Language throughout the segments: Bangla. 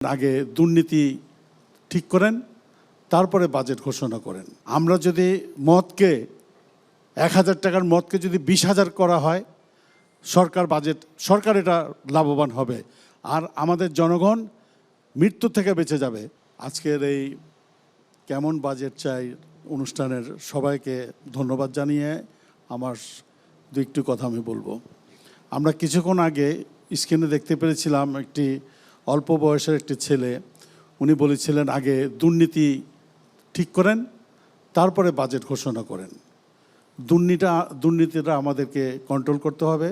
আগে দুর্নীতি ঠিক করেন, তারপরে বাজেট ঘোষণা করেন। আমরা যদি মদকে ১,০০০ টাকার মদকে যদি ২০,০০০ করা হয়, সরকার এটা লাভবান হবে, আর আমাদের জনগণ মৃত্যু থেকে বেঁচে যাবে। আজকের এই কেমন বাজেট চাই অনুষ্ঠানের সবাইকে ধন্যবাদ জানিয়ে আমার দু একটু কথা আমি বলবো। আমরা কিছুক্ষণ আগে স্ক্রিনে দেখতে পেরেছিলাম একটি অল্প বয়সের একটি ছেলে, উনি বলেছিলেন আগে দুর্নীতি ঠিক করেন, তারপরে বাজেট ঘোষণা করেন। দুর্নীতিটা আমাদেরকে কন্ট্রোল করতে হবে,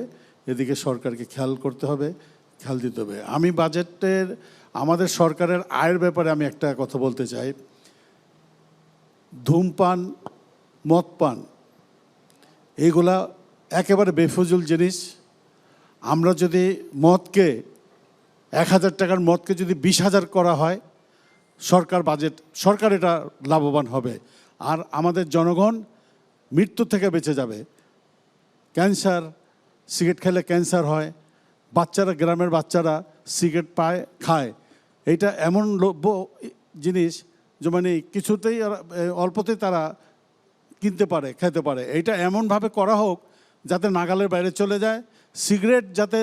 এদিকে সরকারকে খেয়াল করতে হবে, খেয়াল দিতে হবে। আমি বাজেটের আমাদের সরকারের আয়ের ব্যাপারে আমি একটা কথা বলতে চাই। ধূমপান, মদপান এইগুলা একেবারে বেফজুল জিনিস। আমরা যদি মদকে ১,০০০ টাকার মদকে যদি ২০,০০০ করা হয়, সরকার এটা লাভবান হবে, আর আমাদের জনগণ মৃত্যু থেকে বেঁচে যাবে। ক্যান্সার, সিগারেট খেলে ক্যান্সার হয়, গ্রামের বাচ্চারা সিগারেট খায়। এইটা এমন লোভ্য জিনিস যে মানে কিছুতেই অল্পতেই তারা কিনতে পারে, খেতে পারে। এইটা এমনভাবে করা হোক যাতে নাগালের বাইরে চলে যায়। সিগারেট যাতে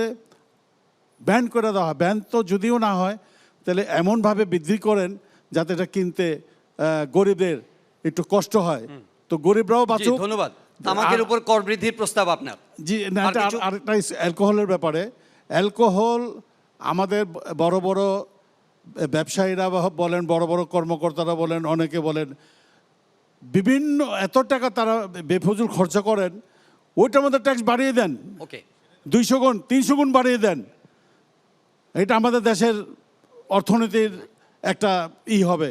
ব্যান করে দেওয়া হয়, ব্যান তো যদিও না হয় তাহলে এমনভাবে বৃদ্ধি করেন যাতে এটা কিনতে গরিবদের একটু কষ্ট হয়, তো গরিবরাও বাঁচুক। ধন্যবাদ। তামাকের উপর কর বৃদ্ধির প্রস্তাব আপনার। জি, না, আরেকটা অ্যালকোহলের ব্যাপারে। অ্যালকোহল আমাদের বড় বড় ব্যবসায়ীরা বলেন, বড় বড় কর্মকর্তারা বলেন, অনেকে বলেন বিভিন্ন এত টাকা তারা বেফজুল খরচা করেন, ওইটার মধ্যে ট্যাক্স বাড়িয়ে দেন। ওকে, 200 গুণ 300 গুণ বাড়িয়ে দেন। এটা আমাদের দেশের অর্থনীতির একটা হবে।